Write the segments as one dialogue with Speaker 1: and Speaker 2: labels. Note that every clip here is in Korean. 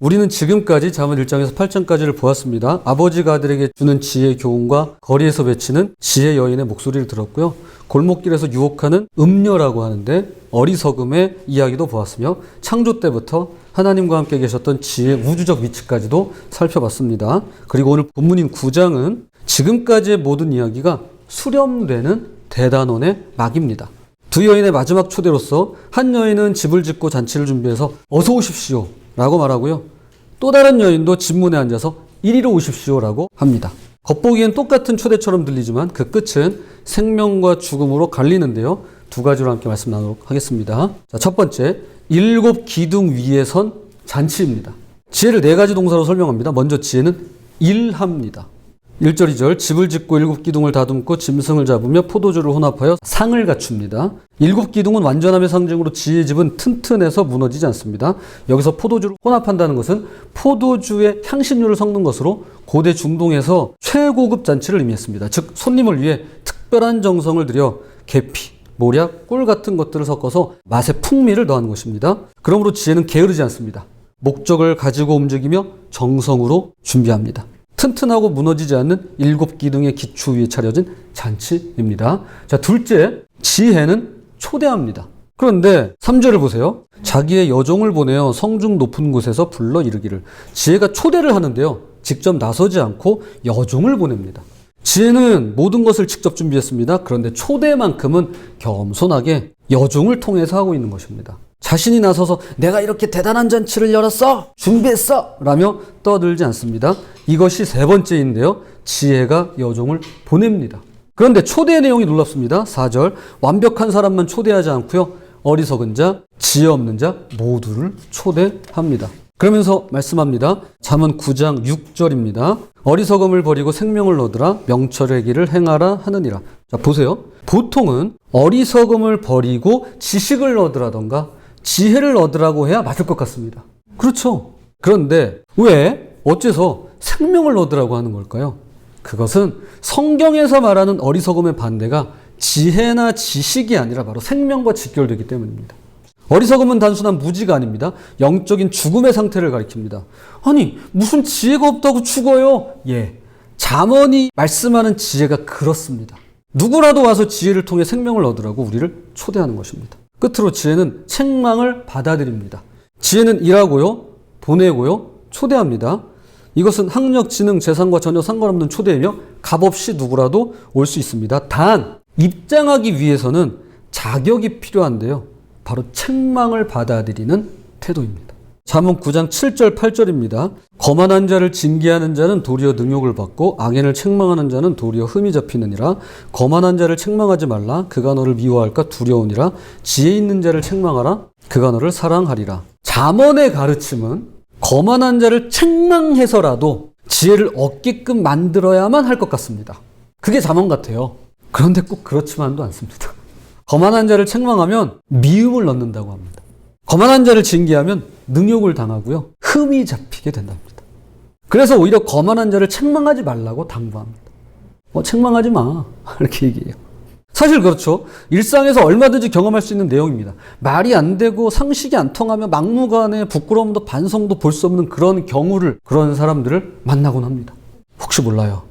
Speaker 1: 우리는 지금까지 잠언 1장에서 8장까지를 보았습니다. 아버지가 아들에게 주는 지혜 교훈과 거리에서 외치는 지혜 여인의 목소리를 들었고요. 골목길에서 유혹하는 음녀라고 하는데 어리석음의 이야기도 보았으며 창조 때부터 하나님과 함께 계셨던 지혜의 우주적 위치까지도 살펴봤습니다. 그리고 오늘 본문인 9장은 지금까지의 모든 이야기가 수렴되는 대단원의 막입니다. 두 여인의 마지막 초대로서 한 여인은 집을 짓고 잔치를 준비해서 어서 오십시오 라고 말하고요. 또 다른 여인도 집문에 앉아서 이리로 오십시오 라고 합니다. 겉보기엔 똑같은 초대처럼 들리지만 그 끝은 생명과 죽음으로 갈리는데요. 두 가지로 함께 말씀 나누도록 하겠습니다. 자, 첫 번째, 7 기둥 위에 선 잔치입니다. 지혜를 4가지 동사로 설명합니다. 먼저 지혜는 일합니다. 1절 2절 집을 짓고 7 기둥을 다듬고 짐승을 잡으며 포도주를 혼합하여 상을 갖춥니다. 7 기둥은 완전함의 상징으로 지혜의 집은 튼튼해서 무너지지 않습니다. 여기서 포도주를 혼합한다는 것은 포도주의 향신료를 섞는 것으로 고대 중동에서 최고급 잔치를 의미했습니다. 즉 손님을 위해 특별한 정성을 들여 계피, 모략, 꿀 같은 것들을 섞어서 맛의 풍미를 더하는 것입니다. 그러므로 지혜는 게으르지 않습니다. 목적을 가지고 움직이며 정성으로 준비합니다. 튼튼하고 무너지지 않는 7 기둥의 기초 위에 차려진 잔치입니다. 자, 둘째, 지혜는 초대합니다. 그런데 3절을 보세요. 자기의 여종을 보내어 성중 높은 곳에서 불러 이르기를. 지혜가 초대를 하는데요. 직접 나서지 않고 여종을 보냅니다. 지혜는 모든 것을 직접 준비했습니다. 그런데 초대만큼은 겸손하게 여종을 통해서 하고 있는 것입니다. 자신이 나서서 내가 이렇게 대단한 잔치를 열었어! 준비했어! 라며 떠들지 않습니다. 이것이 세 번째인데요. 지혜가 여종을 보냅니다. 그런데 초대의 내용이 놀랍습니다. 4절, 완벽한 사람만 초대하지 않고요. 어리석은 자, 지혜 없는 자 모두를 초대합니다. 그러면서 말씀합니다. 잠언 9장 6절입니다. 어리석음을 버리고 생명을 얻으라, 명철의 길을 행하라 하느니라. 자, 보세요. 보통은 어리석음을 버리고 지식을 얻으라던가 지혜를 얻으라고 해야 맞을 것 같습니다. 그렇죠. 그런데 왜 어째서 생명을 얻으라고 하는 걸까요? 그것은 성경에서 말하는 어리석음의 반대가 지혜나 지식이 아니라 바로 생명과 직결되기 때문입니다. 어리석음은 단순한 무지가 아닙니다. 영적인 죽음의 상태를 가리킵니다. 아니, 무슨 지혜가 없다고 죽어요? 예, 잠언이 말씀하는 지혜가 그렇습니다. 누구라도 와서 지혜를 통해 생명을 얻으라고 우리를 초대하는 것입니다. 끝으로 지혜는 책망을 받아들입니다. 지혜는 일하고요, 보내고요, 초대합니다. 이것은 학력, 지능, 재산과 전혀 상관없는 초대이며 값없이 누구라도 올 수 있습니다. 단 입장하기 위해서는 자격이 필요한데요. 바로 책망을 받아들이는 태도입니다. 잠언 9장 7절 8절입니다. 거만한 자를 징계하는 자는 도리어 능욕을 받고 악인을 책망하는 자는 도리어 흠이 잡히느니라. 거만한 자를 책망하지 말라. 그가 너를 미워할까 두려우니라. 지혜 있는 자를 책망하라. 그가 너를 사랑하리라. 잠언의 가르침은 거만한 자를 책망해서라도 지혜를 얻게끔 만들어야만 할 것 같습니다. 그게 잠언 같아요. 그런데 꼭 그렇지만도 않습니다. 거만한 자를 책망하면 미움을 넣는다고 합니다. 거만한 자를 징계하면 능욕을 당하고요. 흠이 잡히게 된답니다. 그래서 오히려 거만한 자를 책망하지 말라고 당부합니다. 책망하지 마. 이렇게 얘기해요. 사실 그렇죠. 일상에서 얼마든지 경험할 수 있는 내용입니다. 말이 안 되고 상식이 안 통하며 막무가내 부끄러움도 반성도 볼 수 없는 그런 경우를, 그런 사람들을 만나곤 합니다. 혹시 몰라요.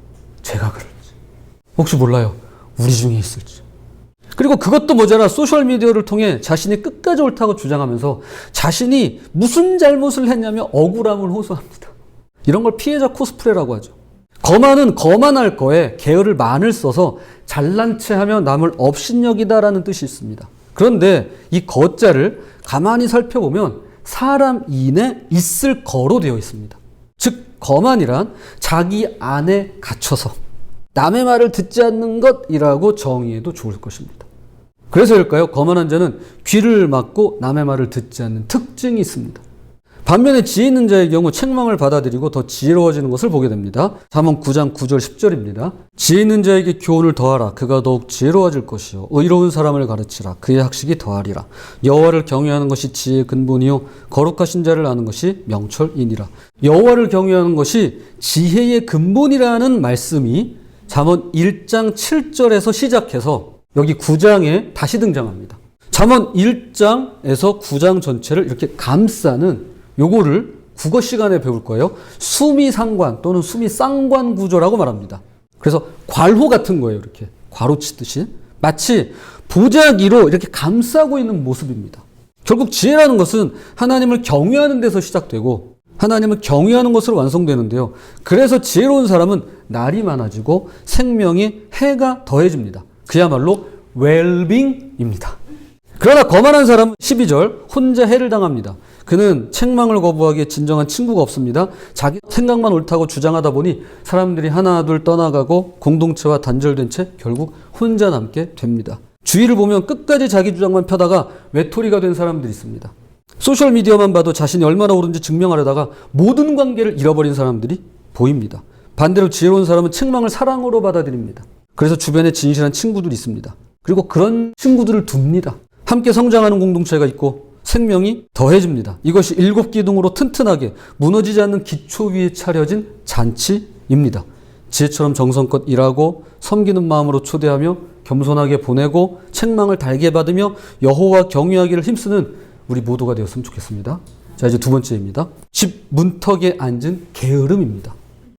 Speaker 1: 제가 그럴지. 혹시 몰라요. 우리 중에 있을지. 그리고 그것도 모자라 소셜미디어를 통해 자신이 끝까지 옳다고 주장하면서 자신이 무슨 잘못을 했냐며 억울함을 호소합니다. 이런 걸 피해자 코스프레라고 하죠. 거만은 거만할 거에 게으를 만을 써서 잘난 체하며 남을 업신여기다라는 뜻이 있습니다. 그런데 이 거자를 가만히 살펴보면 사람 인에 있을 거로 되어 있습니다. 즉 거만이란 자기 안에 갇혀서 남의 말을 듣지 않는 것이라고 정의해도 좋을 것입니다. 그래서일까요? 거만한 자는 귀를 막고 남의 말을 듣지 않는 특징이 있습니다. 반면에 지혜 있는 자의 경우 책망을 받아들이고 더 지혜로워지는 것을 보게 됩니다. 잠언 9장 9절 10절입니다. 지혜 있는 자에게 교훈을 더하라. 그가 더욱 지혜로워질 것이요 의로운 사람을 가르치라. 그의 학식이 더하리라. 여호와를 경외하는 것이 지혜의 근본이요 거룩하신 자를 아는 것이 명철이니라. 여호와를 경외하는 것이 지혜의 근본이라는 말씀이 잠언 1장 7절에서 시작해서 여기 9장에 다시 등장합니다. 잠언 1장에서 9장 전체를 이렇게 감싸는 요거를 국어 시간에 배울 거예요. 수미상관 또는 수미쌍관 구조라고 말합니다. 그래서 괄호 같은 거예요. 이렇게 괄호 치듯이 마치 보자기로 이렇게 감싸고 있는 모습입니다. 결국 지혜라는 것은 하나님을 경외하는 데서 시작되고 하나님을 경외하는 것으로 완성되는데요. 그래서 지혜로운 사람은 날이 많아지고 생명이 해가 더해집니다. 그야말로 웰빙입니다. 그러나 거만한 사람은 12절 혼자 해를 당합니다. 그는 책망을 거부하기에 진정한 친구가 없습니다. 자기 생각만 옳다고 주장하다 보니 사람들이 하나둘 떠나가고 공동체와 단절된 채 결국 혼자 남게 됩니다. 주위를 보면 끝까지 자기 주장만 펴다가 외톨이가 된 사람들이 있습니다. 소셜미디어만 봐도 자신이 얼마나 옳은지 증명하려다가 모든 관계를 잃어버린 사람들이 보입니다. 반대로 지혜로운 사람은 책망을 사랑으로 받아들입니다. 그래서 주변에 진실한 친구들이 있습니다. 그리고 그런 친구들을 둡니다. 함께 성장하는 공동체가 있고 생명이 더해집니다. 이것이 7기둥으로 튼튼하게 무너지지 않는 기초 위에 차려진 잔치입니다. 지혜처럼 정성껏 일하고 섬기는 마음으로 초대하며 겸손하게 보내고 책망을 달게 받으며 여호와 경외하기를 힘쓰는 우리 모두가 되었으면 좋겠습니다. 자, 이제 두 번째입니다. 집 문턱에 앉은 게으름입니다.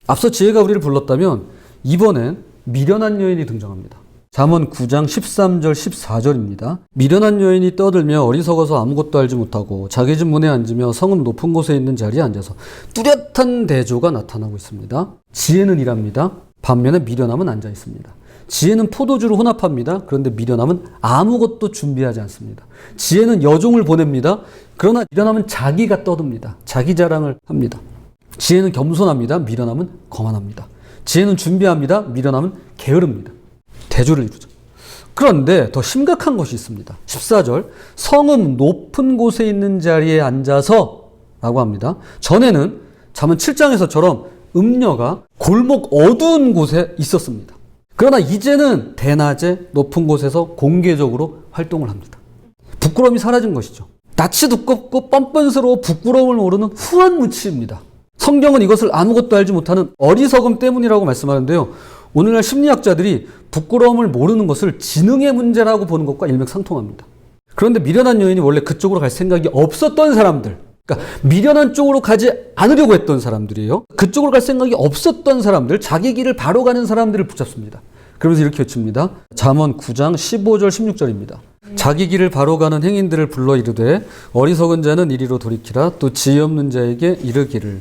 Speaker 1: 앞서 지혜가 우리를 불렀다면 이번엔 미련한 여인이 등장합니다. 잠언 9장 13절 14절입니다. 미련한 여인이 떠들며 어리석어서 아무것도 알지 못하고 자기 집 문에 앉으며 성은 높은 곳에 있는 자리에 앉아서 뚜렷한 대조가 나타나고 있습니다. 지혜는 일합니다. 반면에 미련함은 앉아 있습니다. 지혜는 포도주를 혼합합니다. 그런데 미련함은 아무것도 준비하지 않습니다. 지혜는 여종을 보냅니다. 그러나 미련함은 자기가 떠듭니다. 자기 자랑을 합니다. 지혜는 겸손합니다. 미련함은 거만합니다. 지혜는 준비합니다. 미련함은 게으릅니다. 대조를 이루죠. 그런데 더 심각한 것이 있습니다. 14절 성은 높은 곳에 있는 자리에 앉아서 라고 합니다. 전에는 잠언 7장에서처럼 음녀가 골목 어두운 곳에 있었습니다. 그러나 이제는 대낮에 높은 곳에서 공개적으로 활동을 합니다. 부끄러움이 사라진 것이죠. 낯이 두껍고 뻔뻔스러워 부끄러움을 모르는 후한무치입니다. 성경은 이것을 아무것도 알지 못하는 어리석음 때문이라고 말씀하는데요. 오늘날 심리학자들이 부끄러움을 모르는 것을 지능의 문제라고 보는 것과 일맥상통합니다. 그런데 미련한 여인이 원래 그쪽으로 갈 생각이 없었던 사람들, 그러니까 미련한 쪽으로 가지 않으려고 했던 사람들이에요. 그쪽으로 갈 생각이 없었던 사람들, 자기 길을 바로 가는 사람들을 붙잡습니다. 그러면서 이렇게 외칩니다. 잠언 9장 15절 16절입니다. 자기 길을 바로 가는 행인들을 불러 이르되 어리석은 자는 이리로 돌이키라 또 지혜 없는 자에게 이르기를.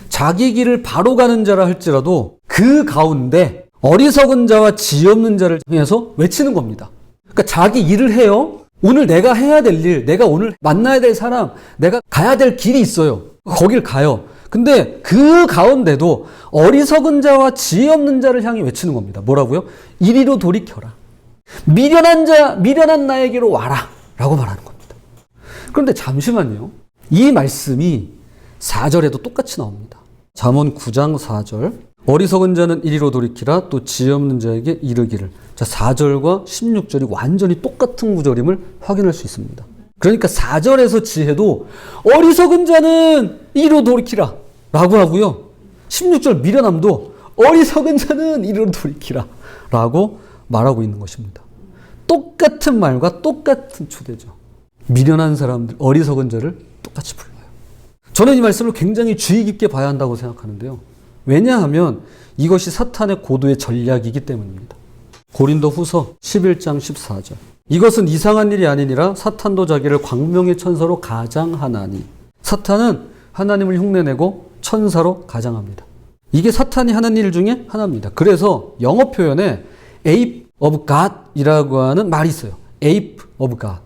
Speaker 1: 자기 길을 바로 가는 자라 할지라도 그 가운데 어리석은 자와 지혜 없는 자를 향해서 외치는 겁니다. 그러니까 자기 일을 해요. 오늘 내가 해야 될 일, 내가 오늘 만나야 될 사람, 내가 가야 될 길이 있어요. 거길 가요. 근데 그 가운데도 어리석은 자와 지혜 없는 자를 향해 외치는 겁니다. 뭐라고요? 이리로 돌이켜라. 미련한 자, 미련한 나에게로 와라. 라고 말하는 겁니다. 그런데 잠시만요. 이 말씀이 4절에도 똑같이 나옵니다. 잠언 9장 4절. 어리석은 자는 이리로 돌이키라 또 지혜 없는 자에게 이르기를. 자, 4절과 16절이 완전히 똑같은 구절임을 확인할 수 있습니다. 그러니까 4절에서 지혜도 어리석은 자는 이리로 돌이키라 라고 하고요. 16절 미련함도 어리석은 자는 이리로 돌이키라 라고 말하고 있는 것입니다. 똑같은 말과 똑같은 초대죠. 미련한 사람들, 어리석은 자를 똑같이 불러요. 저는 이 말씀을 굉장히 주의 깊게 봐야 한다고 생각하는데요. 왜냐하면 이것이 사탄의 고도의 전략이기 때문입니다. 고린도 후서 11장 14절. 이것은 이상한 일이 아니니라 사탄도 자기를 광명의 천사로 가장하나니. 사탄은 하나님을 흉내내고 천사로 가장합니다. 이게 사탄이 하는 일 중에 하나입니다. 그래서 영어 표현에 ape of God 이라고 하는 말이 있어요. ape of God.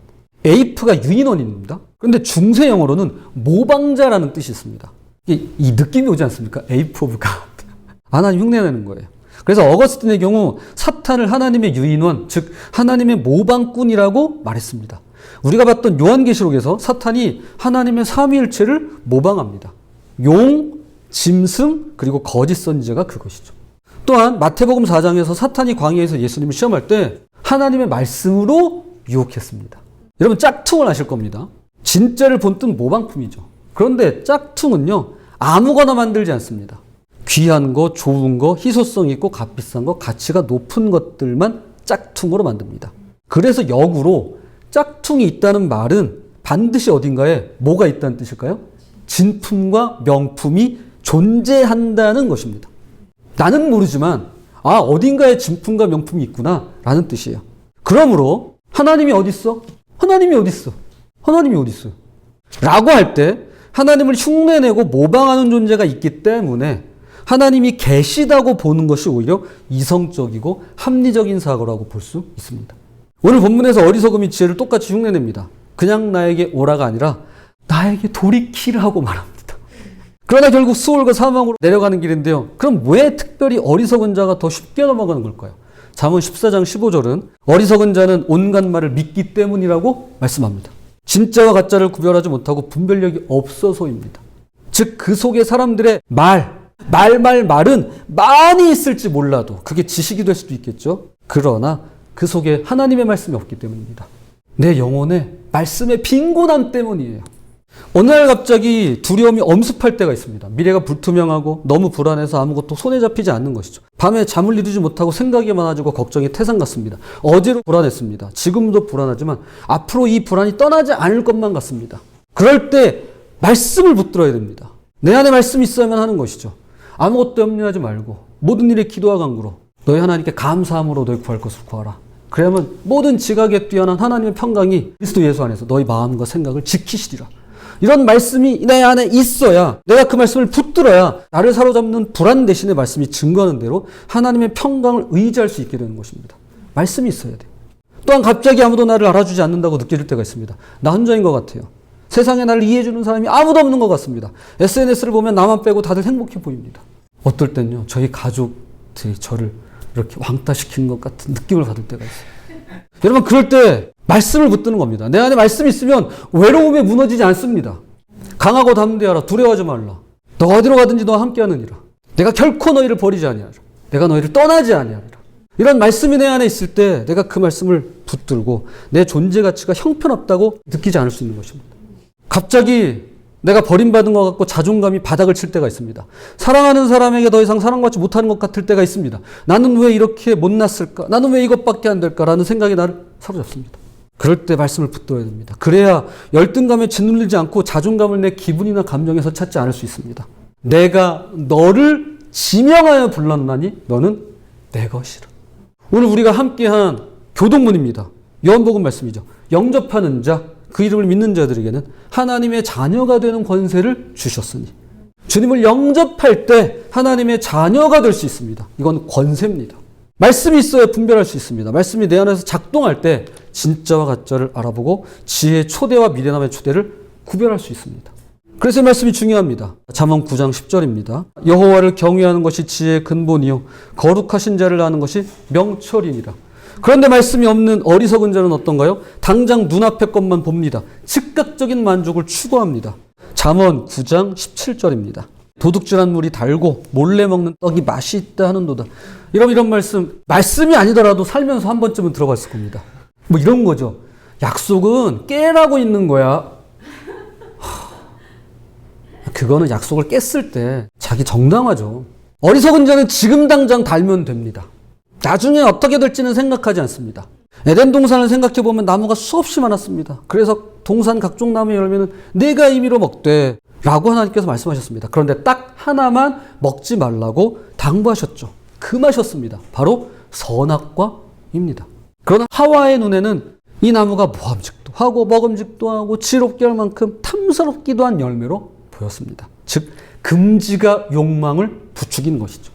Speaker 1: ape가 유인원입니다. 그런데 중세 영어로는 모방자라는 뜻이 있습니다. 이 느낌이 오지 않습니까? ape of God. 하나님 흉내내는 거예요. 그래서 어거스틴의 경우 사탄을 하나님의 유인원, 즉 하나님의 모방꾼이라고 말했습니다. 우리가 봤던 요한계시록에서 사탄이 하나님의 삼위일체를 모방합니다. 용, 짐승, 그리고 거짓 선지자가 그것이죠. 또한 마태복음 4장에서 사탄이 광야에서 예수님을 시험할 때 하나님의 말씀으로 유혹했습니다. 여러분 짝퉁을 아실 겁니다. 진짜를 본뜬 모방품이죠. 그런데 짝퉁은요, 아무거나 만들지 않습니다. 귀한 거, 좋은 거, 희소성 있고 값비싼 거, 가치가 높은 것들만 짝퉁으로 만듭니다. 그래서 역으로 짝퉁이 있다는 말은 반드시 어딘가에 뭐가 있다는 뜻일까요? 진품과 명품이 존재한다는 것입니다. 나는 모르지만 어딘가에 진품과 명품이 있구나 라는 뜻이에요. 그러므로 하나님이 어디 있어? 하나님이 어디 있어? 하나님이 어디 있어요? 라고 할 때 하나님을 흉내내고 모방하는 존재가 있기 때문에 하나님이 계시다고 보는 것이 오히려 이성적이고 합리적인 사고라고 볼 수 있습니다. 오늘 본문에서 어리석음이 지혜를 똑같이 흉내냅니다. 그냥 나에게 오라가 아니라 나에게 돌이키라고 말합니다. 그러나 결국 수월과 사망으로 내려가는 길인데요. 그럼 왜 특별히 어리석은 자가 더 쉽게 넘어가는 걸까요? 잠언 14장 15절은 어리석은 자는 온갖 말을 믿기 때문이라고 말씀합니다. 진짜와 가짜를 구별하지 못하고 분별력이 없어서입니다. 즉 그 속에 사람들의 말은 많이 있을지 몰라도 그게 지식이 될 수도 있겠죠. 그러나 그 속에 하나님의 말씀이 없기 때문입니다. 내 영혼의 말씀의 빈곤함 때문이에요. 어느 날 갑자기 두려움이 엄습할 때가 있습니다. 미래가 불투명하고 너무 불안해서 아무것도 손에 잡히지 않는 것이죠. 밤에 잠을 이루지 못하고 생각이 많아지고 걱정이 태산 같습니다. 어제로 불안했습니다. 지금도 불안하지만 앞으로 이 불안이 떠나지 않을 것만 같습니다. 그럴 때 말씀을 붙들어야 됩니다. 내 안에 말씀이 있어야만 하는 것이죠. 아무것도 염려하지 말고 모든 일에 기도와 간구로 너희 하나님께 감사함으로 너희 구할 것을 구하라. 그러면 모든 지각에 뛰어난 하나님의 평강이 그리스도 예수 안에서 너희 마음과 생각을 지키시리라. 이런 말씀이 내 안에 있어야 내가 그 말씀을 붙들어야 나를 사로잡는 불안 대신에 말씀이 증거하는 대로 하나님의 평강을 의지할 수 있게 되는 것입니다. 말씀이 있어야 돼요. 또한 갑자기 아무도 나를 알아주지 않는다고 느껴질 때가 있습니다. 나 혼자인 것 같아요. 세상에 나를 이해해주는 사람이 아무도 없는 것 같습니다. SNS를 보면 나만 빼고 다들 행복해 보입니다. 어떨 땐요, 저희 가족들이 저를 이렇게 왕따시키는 것 같은 느낌을 받을 때가 있어요. 여러분, 그럴 때 말씀을 붙드는 겁니다. 내 안에 말씀이 있으면 외로움에 무너지지 않습니다. 강하고 담대하라. 두려워하지 말라. 너 어디로 가든지 너와 함께하느니라. 내가 결코 너희를 버리지 아니하리라. 내가 너희를 떠나지 아니하리라. 이런 말씀이 내 안에 있을 때 내가 그 말씀을 붙들고 내 존재 가치가 형편없다고 느끼지 않을 수 있는 것입니다. 갑자기 내가 버림받은 것 같고 자존감이 바닥을 칠 때가 있습니다. 사랑하는 사람에게 더 이상 사랑받지 못하는 것 같을 때가 있습니다. 나는 왜 이렇게 못났을까? 나는 왜 이것밖에 안 될까라는 생각이 나를 사로잡습니다. 그럴 때 말씀을 붙들어야 됩니다. 그래야 열등감에 짓눌리지 않고 자존감을 내 기분이나 감정에서 찾지 않을 수 있습니다. 내가 너를 지명하여 불렀나니 너는 내 것이라. 오늘 우리가 함께한 교동문입니다. 요한복음 말씀이죠. 영접하는 자, 그 이름을 믿는 자들에게는 하나님의 자녀가 되는 권세를 주셨으니 주님을 영접할 때 하나님의 자녀가 될 수 있습니다. 이건 권세입니다. 말씀이 있어야 분별할 수 있습니다. 말씀이 내 안에서 작동할 때 진짜와 가짜를 알아보고 지혜의 초대와 미련함의 초대를 구별할 수 있습니다. 그래서 이 말씀이 중요합니다. 잠언 9장 10절입니다. 여호와를 경외하는 것이 지혜의 근본이요 거룩하신 자를 아는 것이 명철이니라. 그런데 말씀이 없는 어리석은 자는 어떤가요? 당장 눈앞의 것만 봅니다. 즉각적인 만족을 추구합니다. 잠언 9장 17절입니다. 도둑질한 물이 달고 몰래 먹는 떡이 맛이 있다 하는도다. 이런 말씀이 아니더라도 살면서 한 번쯤은 들어봤을 겁니다. 뭐 이런 거죠. 약속은 깨라고 있는 거야. 그거는 약속을 깼을 때 자기 정당화죠. 어리석은 자는 지금 당장 달면 됩니다. 나중에 어떻게 될지는 생각하지 않습니다. 에덴 동산을 생각해보면 나무가 수없이 많았습니다. 그래서 동산 각종 나무의 열매는 내가 임의로 먹되 라고 하나님께서 말씀하셨습니다. 그런데 딱 하나만 먹지 말라고 당부하셨죠. 금하셨습니다. 바로 선악과입니다. 그러나 하와의 눈에는 이 나무가 모함직도 하고 먹음직도 하고 지롭게 할 만큼 탐스럽기도 한 열매로 보였습니다. 즉 금지가 욕망을 부추기는 것이죠.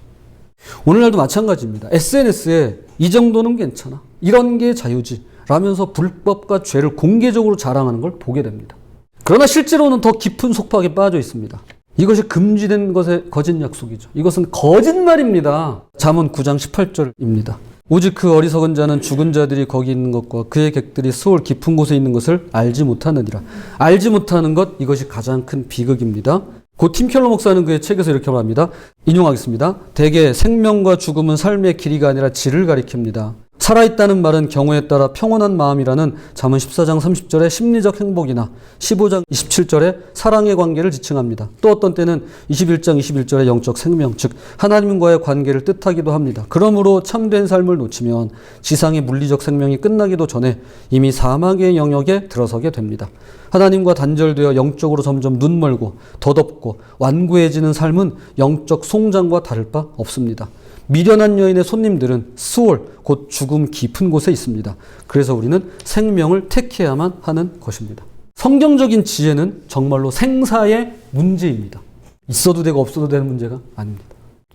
Speaker 1: 오늘날도 마찬가지입니다. SNS에 이 정도는 괜찮아. 이런 게 자유지. 라면서 불법과 죄를 공개적으로 자랑하는 걸 보게 됩니다. 그러나 실제로는 더 깊은 속박에 빠져 있습니다. 이것이 금지된 것의 거짓 약속이죠. 이것은 거짓말입니다. 잠언 9장 18절입니다. 오직 그 어리석은 자는 죽은 자들이 거기 있는 것과 그의 객들이 수월 깊은 곳에 있는 것을 알지 못하느니라. 알지 못하는 것, 이것이 가장 큰 비극입니다. 고 팀 켈러 목사는 그의 책에서 이렇게 말합니다. 인용하겠습니다. 대개 생명과 죽음은 삶의 길이가 아니라 질을 가리킵니다. 살아있다는 말은 경우에 따라 평온한 마음이라는 잠언 14장 30절의 심리적 행복이나 15장 27절의 사랑의 관계를 지칭합니다. 또 어떤 때는 21장 21절의 영적 생명, 즉 하나님과의 관계를 뜻하기도 합니다. 그러므로 참된 삶을 놓치면 지상의 물리적 생명이 끝나기도 전에 이미 사망의 영역에 들어서게 됩니다. 하나님과 단절되어 영적으로 점점 눈멀고 덧없고 완고해지는 삶은 영적 송장과 다를 바 없습니다. 미련한 여인의 손님들은 스올, 곧 죽음 깊은 곳에 있습니다. 그래서 우리는 생명을 택해야만 하는 것입니다. 성경적인 지혜는 정말로 생사의 문제입니다. 있어도 되고 없어도 되는 문제가 아닙니다.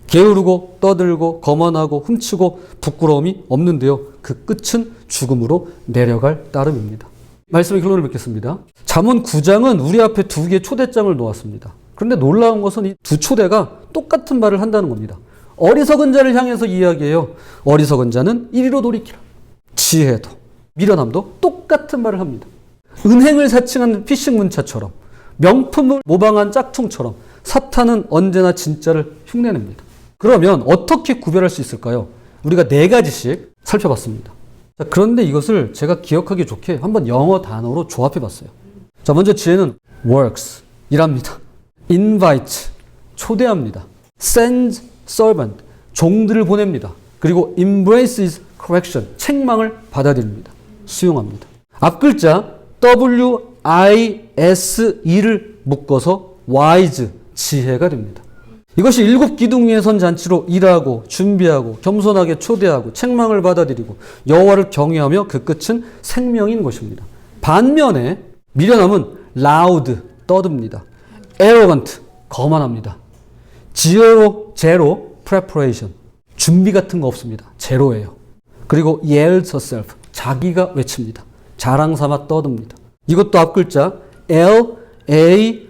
Speaker 1: 게으르고 떠들고 거만하고 훔치고 부끄러움이 없는데요. 그 끝은 죽음으로 내려갈 따름입니다. 말씀의 결론을 맺겠습니다. 잠언 9장은 우리 앞에 두 개의 초대장을 놓았습니다. 그런데 놀라운 것은 이 두 초대가 똑같은 말을 한다는 겁니다. 어리석은 자를 향해서 이야기해요. 어리석은 자는 이리로 돌이키라. 지혜도 미련함도 똑같은 말을 합니다. 은행을 사칭한 피싱 문자처럼, 명품을 모방한 짝퉁처럼 사탄은 언제나 진짜를 흉내냅니다. 그러면 어떻게 구별할 수 있을까요? 우리가 4가지씩 살펴봤습니다. 자, 그런데 이것을 제가 기억하기 좋게 한번 영어 단어로 조합해 봤어요. 자, 먼저 지혜는 works, 일합니다. invite, 초대합니다. send, servant, 종들을 보냅니다. 그리고 embraces correction, 책망을 받아들입니다. 수용합니다. 앞글자 W-I-S-E를 묶어서 wise, 지혜가 됩니다. 이것이 7 기둥 위에 선 잔치로 일하고 준비하고 겸손하게 초대하고 책망을 받아들이고 여호와를 경외하며 그 끝은 생명인 것입니다. 반면에 미련함은 loud, 떠듭니다. arrogant, 거만합니다. zero, preparation, 준비 같은 거 없습니다. 제로예요. 그리고 yells herself, 자기가 외칩니다. 자랑 삼아 떠듭니다. 이것도 앞글자 L-A-Z-Y를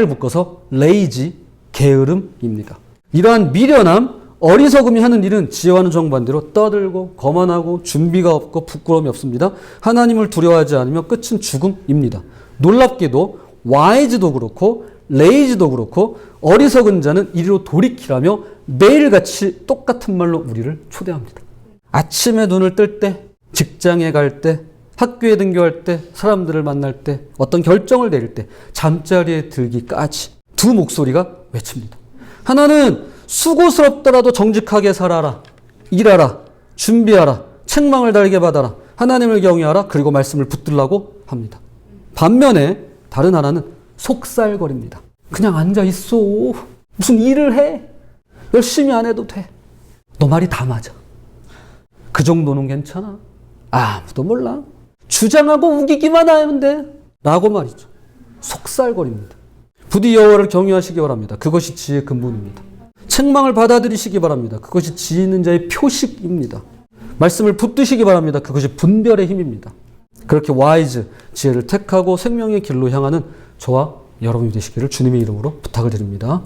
Speaker 1: 묶어서 lazy, 게으름입니다. 이러한 미련함, 어리석음이 하는 일은 지혜와는 정반대로 떠들고 거만하고 준비가 없고 부끄러움이 없습니다. 하나님을 두려워하지 않으면 끝은 죽음입니다. 놀랍게도 wise도 그렇고 lazy도 그렇고 어리석은 자는 이리로 돌이키라며 매일같이 똑같은 말로 우리를 초대합니다. 아침에 눈을 뜰 때, 직장에 갈 때, 학교에 등교할 때, 사람들을 만날 때, 어떤 결정을 내릴 때, 잠자리에 들기까지 두 목소리가 외칩니다. 하나는 수고스럽더라도 정직하게 살아라, 일하라, 준비하라, 책망을 달게 받아라, 하나님을 경외하라, 그리고 말씀을 붙들라고 합니다. 반면에 다른 하나는 속살거립니다. 그냥 앉아있어. 무슨 일을 해. 열심히 안 해도 돼. 너 말이 다 맞아. 그 정도는 괜찮아. 아무도 몰라. 주장하고 우기기만 하면 돼. 라고 말이죠. 속살거립니다. 부디 여호와를 경외하시기 바랍니다. 그것이 지혜의 근본입니다. 책망을 받아들이시기 바랍니다. 그것이 지혜 있는 자의 표식입니다. 말씀을 붙드시기 바랍니다. 그것이 분별의 힘입니다. 그렇게 와이즈, 지혜를 택하고 생명의 길로 향하는 저와 여러분이 되시기를 주님의 이름으로 부탁을 드립니다.